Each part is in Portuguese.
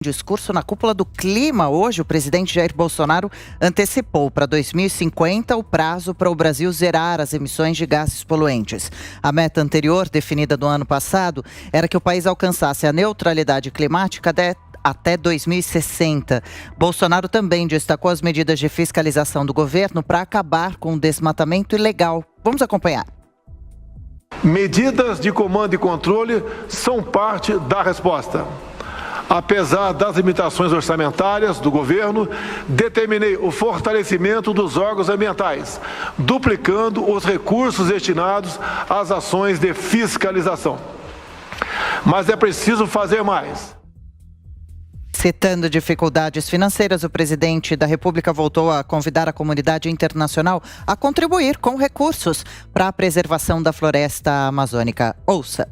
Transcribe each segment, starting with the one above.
Discurso na cúpula do clima. Hoje, o presidente Jair Bolsonaro antecipou para 2050 o prazo para o Brasil zerar as emissões de gases poluentes. A meta anterior, definida no ano passado, era que o país alcançasse a neutralidade climática até 2060. Bolsonaro também destacou as medidas de fiscalização do governo para acabar com o desmatamento ilegal. Vamos acompanhar. Medidas de comando e controle são parte da resposta. Apesar das limitações orçamentárias do governo, determinei o fortalecimento dos órgãos ambientais, duplicando os recursos destinados às ações de fiscalização. Mas é preciso fazer mais. Citando dificuldades financeiras, o presidente da República voltou a convidar a comunidade internacional a contribuir com recursos para a preservação da floresta amazônica. Ouça.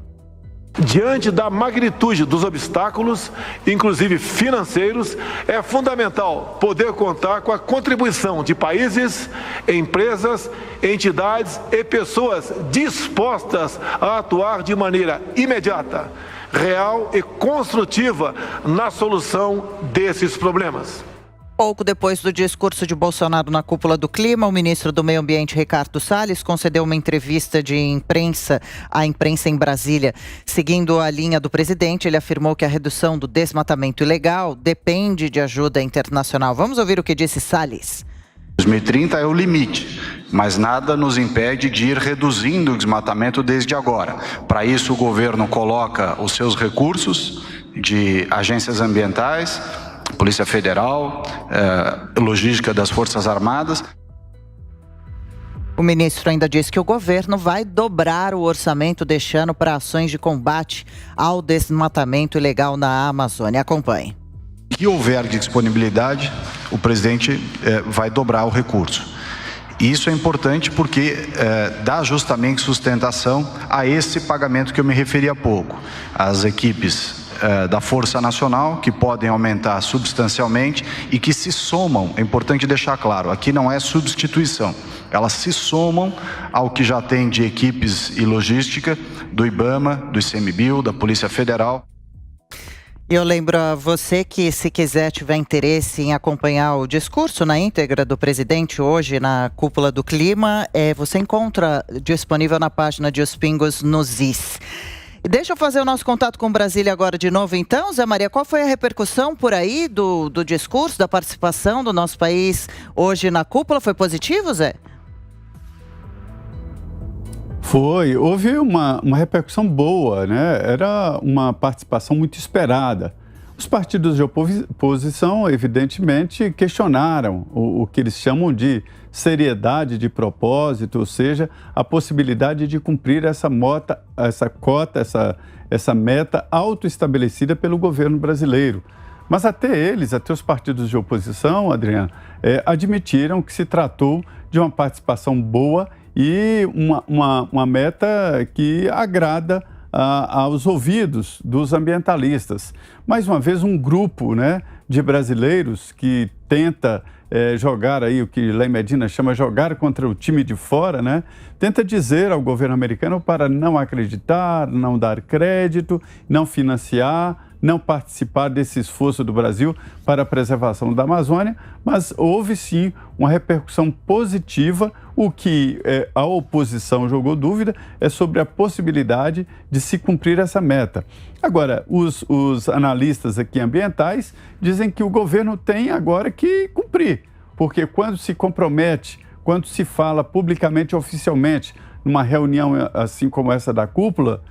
Diante da magnitude dos obstáculos, inclusive financeiros, é fundamental poder contar com a contribuição de países, empresas, entidades e pessoas dispostas a atuar de maneira imediata, real e construtiva na solução desses problemas. Pouco depois do discurso de Bolsonaro na cúpula do clima, o ministro do Meio Ambiente, Ricardo Salles, concedeu uma entrevista de imprensa à imprensa em Brasília. Seguindo a linha do presidente, ele afirmou que a redução do desmatamento ilegal depende de ajuda internacional. Vamos ouvir o que disse Salles. 2030 é o limite, mas nada nos impede de ir reduzindo o desmatamento desde agora. Para isso, o governo coloca os seus recursos de agências ambientais, Polícia Federal, logística das Forças Armadas. O ministro ainda disse que o governo vai dobrar o orçamento deste ano para ações de combate ao desmatamento ilegal na Amazônia. Acompanhe. Se houver disponibilidade, o presidente vai dobrar o recurso. E isso é importante porque dá justamente sustentação a esse pagamento que eu me referi há pouco. As equipes da Força Nacional, que podem aumentar substancialmente e que se somam, é importante deixar claro, aqui não é substituição, elas se somam ao que já tem de equipes e logística do IBAMA, do ICMBio, da Polícia Federal. Eu lembro a você que, se quiser, tiver interesse em acompanhar o discurso na íntegra do presidente hoje na cúpula do clima, você encontra disponível na página de Os Pingos nos Is. Deixa eu fazer o nosso contato com Brasília agora de novo, então. Zé Maria, qual foi a repercussão por aí do discurso, da participação do nosso país hoje na cúpula? Foi positivo, Zé? Houve uma repercussão boa, né? Era uma participação muito esperada. Os partidos de oposição, evidentemente, questionaram o que eles chamam de seriedade de propósito, ou seja, a possibilidade de cumprir essa meta autoestabelecida pelo governo brasileiro. Mas até os partidos de oposição, Adriano, admitiram que se tratou de uma participação boa e uma meta que agrada aos ouvidos dos ambientalistas. Mais uma vez, um grupo, né, de brasileiros que tenta jogar aí o que Lei Medina chama jogar contra o time de fora, né? Tenta dizer ao governo americano para não acreditar, não dar crédito, não financiar, não participar desse esforço do Brasil para a preservação da Amazônia, mas houve sim uma repercussão positiva. O que a oposição jogou dúvida é sobre a possibilidade de se cumprir essa meta. Agora, os analistas aqui ambientais dizem que o governo tem agora que cumprir, porque quando se compromete, quando se fala publicamente, oficialmente, numa reunião assim como essa da cúpula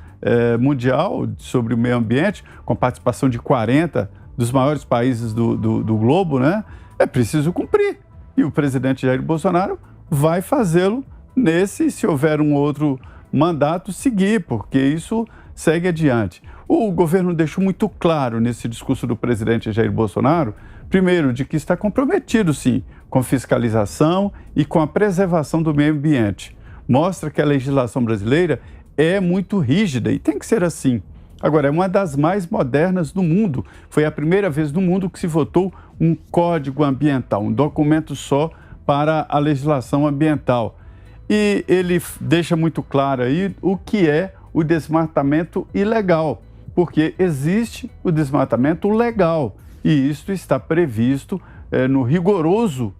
mundial sobre o meio ambiente, com a participação de 40 dos maiores países do globo, né? É preciso cumprir. E o presidente Jair Bolsonaro vai fazê-lo se houver um outro mandato, seguir, porque isso segue adiante. O governo deixou muito claro nesse discurso do presidente Jair Bolsonaro, primeiro, de que está comprometido, sim, com fiscalização e com a preservação do meio ambiente. Mostra que a legislação brasileira é muito rígida e tem que ser assim. Agora, é uma das mais modernas do mundo. Foi a primeira vez no mundo que se votou um código ambiental, um documento só para a legislação ambiental. E ele deixa muito claro aí o que é o desmatamento ilegal, porque existe o desmatamento legal. e isto está previsto no rigoroso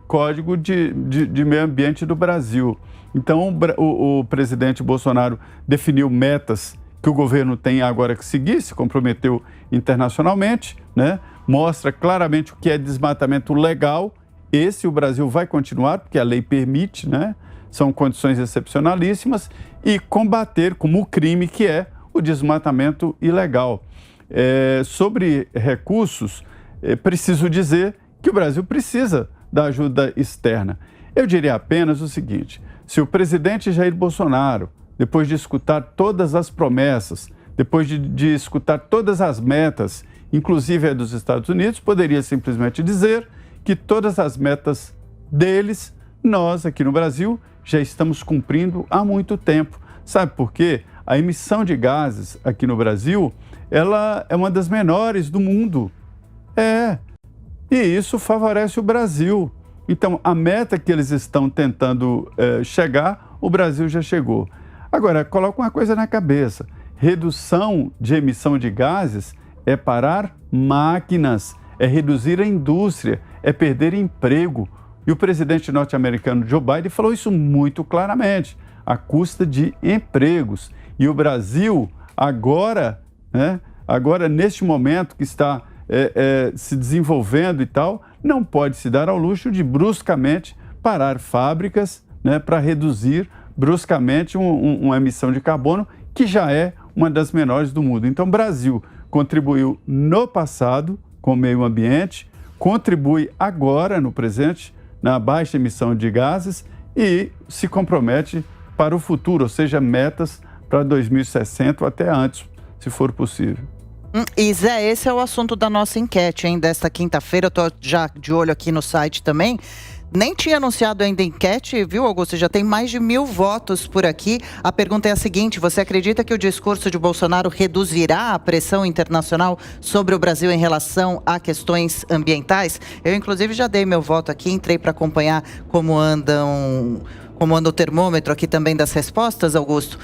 Código de Meio Ambiente do Brasil. Então, o presidente Bolsonaro definiu metas que o governo tem agora que seguir, se comprometeu internacionalmente, né? Mostra claramente o que é desmatamento legal. Esse o Brasil vai continuar, porque a lei permite, né? São condições excepcionalíssimas, e combater como crime que é o desmatamento ilegal. Sobre recursos, preciso dizer que o Brasil precisa da ajuda externa. Eu diria apenas o seguinte: se o presidente Jair Bolsonaro, depois de escutar todas as promessas, depois de escutar todas as metas, inclusive a dos Estados Unidos, poderia simplesmente dizer que todas as metas deles, nós aqui no Brasil já estamos cumprindo há muito tempo. Sabe por quê? A emissão de gases aqui no Brasil, ela é uma das menores do mundo. E isso favorece o Brasil. Então, a meta que eles estão tentando chegar, o Brasil já chegou. Agora, coloca uma coisa na cabeça: redução de emissão de gases é parar máquinas, é reduzir a indústria, é perder emprego. E o presidente norte-americano Joe Biden falou isso muito claramente, à custa de empregos. E o Brasil, agora neste momento que está se desenvolvendo e tal, não pode se dar ao luxo de bruscamente parar fábricas, né, para reduzir bruscamente uma emissão de carbono que já é uma das menores do mundo. Então, o Brasil contribuiu no passado com o meio ambiente, contribui agora, no presente, na baixa emissão de gases e se compromete para o futuro, ou seja, metas para 2060 ou até antes, se for possível. E Zé, esse é o assunto da nossa enquete, hein, desta quinta-feira. Eu estou já de olho aqui no site também. Nem tinha anunciado ainda a enquete, viu, Augusto? Já tem mais de 1.000 votos por aqui. A pergunta é a seguinte: você acredita que o discurso de Bolsonaro reduzirá a pressão internacional sobre o Brasil em relação a questões ambientais? Eu, inclusive, já dei meu voto aqui, entrei para acompanhar como anda o termômetro aqui também das respostas, Augusto.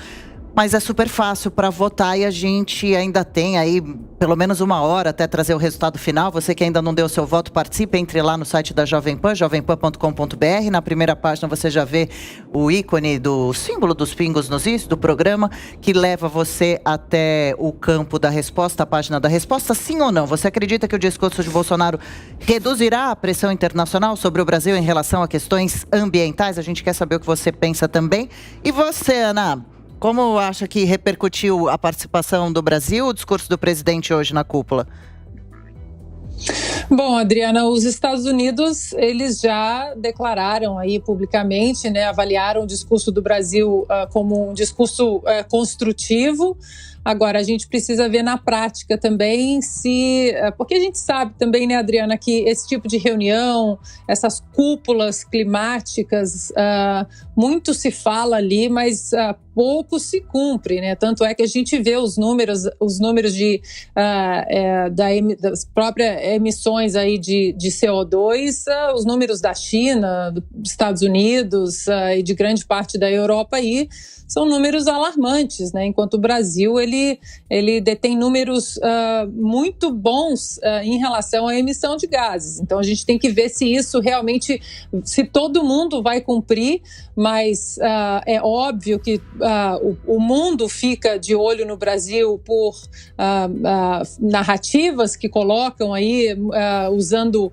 Mas é super fácil para votar e a gente ainda tem aí pelo menos 1 hora até trazer o resultado final. Você que ainda não deu seu voto, participe, entre lá no site da Jovem Pan, jovempan.com.br. Na primeira página você já vê o ícone do símbolo dos pingos nos is do programa, que leva você até o campo da resposta, a página da resposta. Sim ou não? Você acredita que o discurso de Bolsonaro reduzirá a pressão internacional sobre o Brasil em relação a questões ambientais? A gente quer saber o que você pensa também. E você, Ana? Como acha que repercutiu a participação do Brasil, o discurso do presidente hoje na cúpula? Bom, Adriana, os Estados Unidos, eles já declararam aí publicamente, né, avaliaram o discurso do Brasil como um discurso construtivo. Agora, a gente precisa ver na prática também porque a gente sabe também, né, Adriana, que esse tipo de reunião, essas cúpulas climáticas, muito se fala ali, mas pouco se cumpre, né? Tanto é que a gente vê os números das próprias emissões aí de CO2, os números da China, dos Estados Unidos e de grande parte da Europa aí, são números alarmantes, né? Enquanto o Brasil, ele detém números muito bons em relação à emissão de gases. Então, a gente tem que ver se isso realmente, se todo mundo vai cumprir, mas é óbvio que o mundo fica de olho no Brasil por narrativas que colocam aí, usando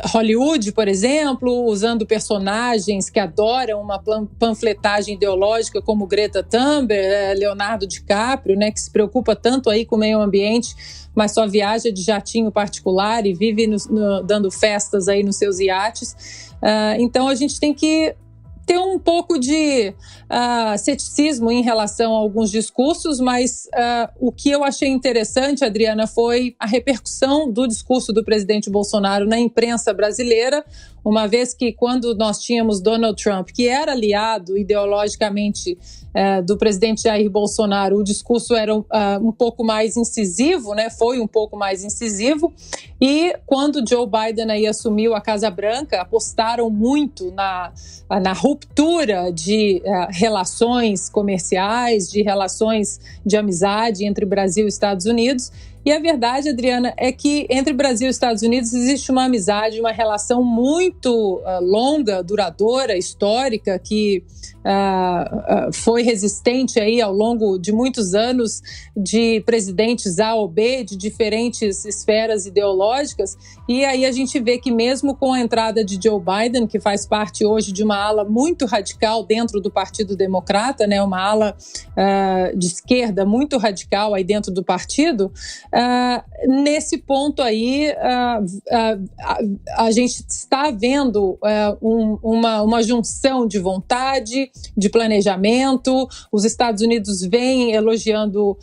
Hollywood, por exemplo, usando personagens que adoram uma panfletagem ideológica como Greta Thunberg, Leonardo DiCaprio, né, que se preocupa tanto aí com o meio ambiente, mas só viaja de jatinho particular e vive dando festas aí nos seus iates. Então a gente tem que ter um pouco de ceticismo em relação a alguns discursos, mas o que eu achei interessante, Adriana, foi a repercussão do discurso do presidente Bolsonaro na imprensa brasileira, uma vez que quando nós tínhamos Donald Trump, que era aliado ideologicamente do presidente Jair Bolsonaro, o discurso era um pouco mais incisivo, né? Foi um pouco mais incisivo, e quando Joe Biden aí assumiu a Casa Branca, apostaram muito na ruptura de relações comerciais, de relações de amizade entre Brasil e Estados Unidos, E a verdade, Adriana, é que entre Brasil e Estados Unidos existe uma amizade, uma relação muito longa, duradoura, histórica, que foi resistente aí ao longo de muitos anos de presidentes A ou B, de diferentes esferas ideológicas. E aí a gente vê que mesmo com a entrada de Joe Biden, que faz parte hoje de uma ala muito radical dentro do Partido Democrata, né, uma ala de esquerda muito radical aí dentro do partido, nesse ponto aí a gente está vendo uma junção de vontade, de planejamento. Os Estados Unidos vêm elogiando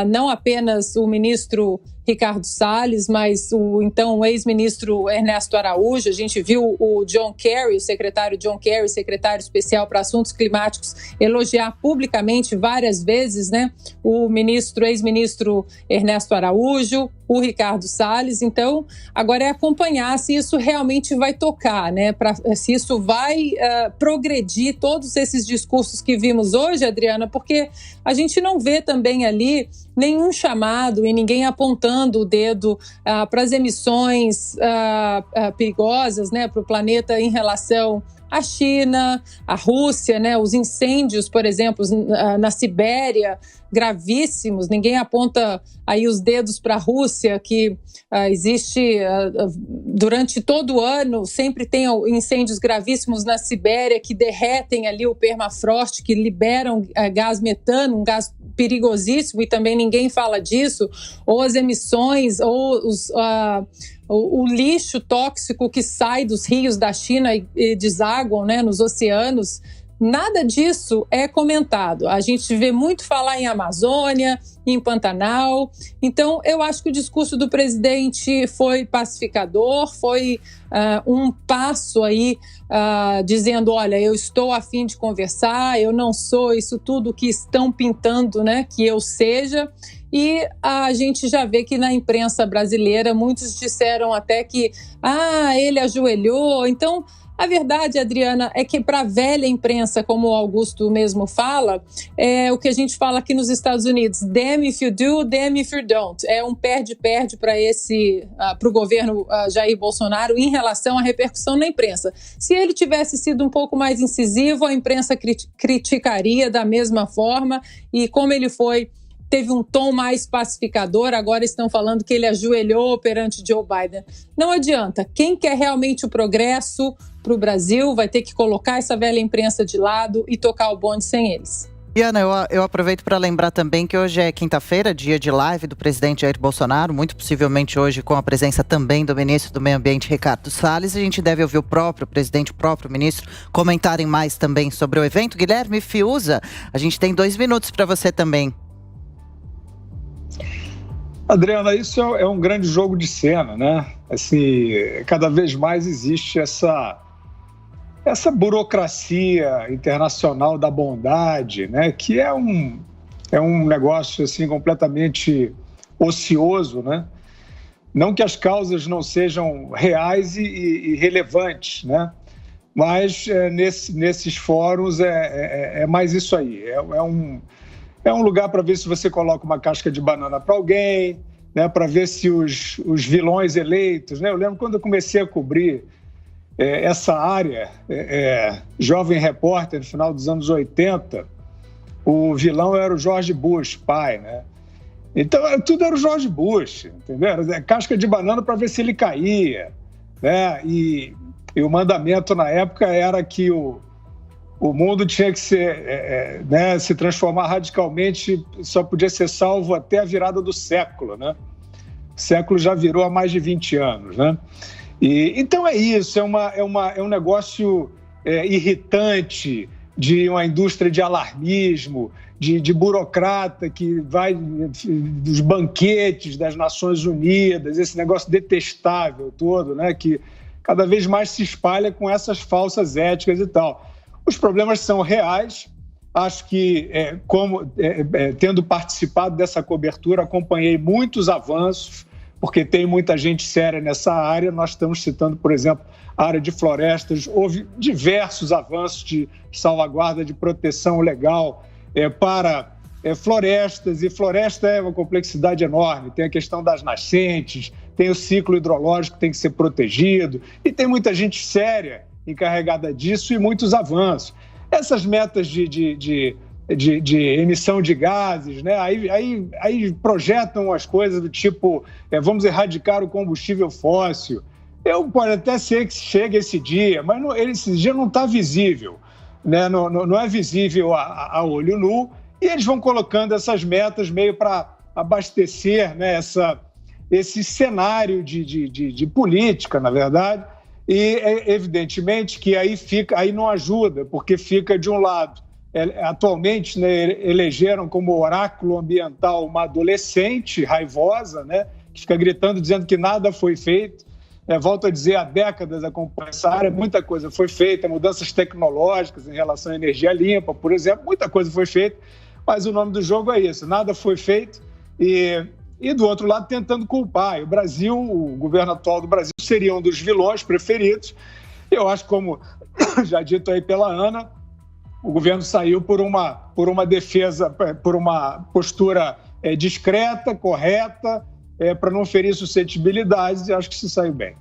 não apenas o ministro Ricardo Salles, mas o então ex-ministro Ernesto Araújo. A gente viu o John Kerry, o secretário John Kerry, secretário especial para assuntos climáticos, elogiar publicamente várias vezes, né, o ex-ministro Ernesto Araújo, o Ricardo Salles. Então, agora é acompanhar se isso realmente vai tocar, né, se isso vai progredir todos esses discursos que vimos hoje, Adriana, porque a gente não vê também ali nenhum chamado e ninguém apontando o dedo para as emissões perigosas, né, para o planeta em relação à China, à Rússia, né, os incêndios, por exemplo, na Sibéria, gravíssimos. Ninguém aponta aí os dedos para a Rússia, que existe durante todo o ano, sempre tem incêndios gravíssimos na Sibéria que derretem ali o permafrost, que liberam gás metano, um gás perigosíssimo, e também ninguém fala disso, ou as emissões, ou o lixo tóxico que sai dos rios da China e desaguam, né, nos oceanos. Nada disso é comentado. A gente vê muito falar em Amazônia, em Pantanal. Então, eu acho que o discurso do presidente foi pacificador, foi um passo aí dizendo, olha, eu estou a fim de conversar, eu não sou isso tudo que estão pintando, né, que eu seja. E a gente já vê que na imprensa brasileira muitos disseram até que ele ajoelhou. Então, a verdade, Adriana, é que para a velha imprensa, como o Augusto mesmo fala, é o que a gente fala aqui nos Estados Unidos, damn if you do, damn if you don't. É um perde-perde para o governo Jair Bolsonaro em relação à repercussão na imprensa. Se ele tivesse sido um pouco mais incisivo, a imprensa criticaria da mesma forma, e como ele teve um tom mais pacificador, agora estão falando que ele ajoelhou perante Joe Biden. Não adianta. Quem quer realmente o progresso para o Brasil vai ter que colocar essa velha imprensa de lado e tocar o bonde sem eles. E Ana, eu aproveito para lembrar também que hoje é quinta-feira, dia de live do presidente Jair Bolsonaro, muito possivelmente hoje com a presença também do ministro do Meio Ambiente, Ricardo Salles. A gente deve ouvir o próprio presidente, o próprio ministro, comentarem mais também sobre o evento. Guilherme Fiuza, a gente tem 2 minutos para você também. Adriana, isso é um grande jogo de cena, né? Assim, cada vez mais existe essa burocracia internacional da bondade, né? Que é um negócio assim completamente ocioso, né? Não que as causas não sejam reais e relevantes, né? Mas nesses fóruns é mais isso aí. É um lugar para ver se você coloca uma casca de banana para alguém, né, para ver se os vilões eleitos, né? Eu lembro quando eu comecei a cobrir essa área, jovem repórter, no final dos anos 80, o vilão era o George Bush, pai, né? Então, tudo era o George Bush, entendeu? Era casca de banana para ver se ele caía, né? E o mandamento na época era que o mundo tinha que se transformar radicalmente, só podia ser salvo até a virada do século, né? O século já virou há mais de 20 anos, né? Então é isso, é um negócio irritante de uma indústria de alarmismo, de burocrata que vai dos banquetes das Nações Unidas, esse negócio detestável todo, né? Que cada vez mais se espalha com essas falsas éticas e tal. Os problemas são reais. Acho que, tendo participado dessa cobertura, acompanhei muitos avanços, porque tem muita gente séria nessa área. Nós estamos citando, por exemplo, a área de florestas. Houve diversos avanços de salvaguarda, de proteção legal para florestas, e floresta é uma complexidade enorme. Tem a questão das nascentes, tem o ciclo hidrológico que tem que ser protegido, e tem muita gente séria encarregada disso e muitos avanços. Essas metas de emissão de gases, né? Aí projetam as coisas do tipo, vamos erradicar o combustível fóssil. Pode até ser que chegue esse dia, mas esse dia não está visível, né? Não é visível a olho nu, e eles vão colocando essas metas meio para abastecer, né, esse cenário de política, na verdade, e evidentemente que aí não ajuda, porque fica de um lado. Atualmente, né, elegeram como oráculo ambiental uma adolescente raivosa, né, que fica gritando, dizendo que nada foi feito. Volto a dizer, há décadas acompanha essa área, muita coisa foi feita, mudanças tecnológicas em relação à energia limpa, por exemplo, muita coisa foi feita, mas o nome do jogo é isso, nada foi feito e do outro lado tentando culpar. E o governo atual do Brasil seria um dos vilões preferidos. Eu acho, como já dito aí pela Ana, o governo saiu por uma defesa, por uma postura discreta, correta, para não ferir suscetibilidades, e acho que se saiu bem.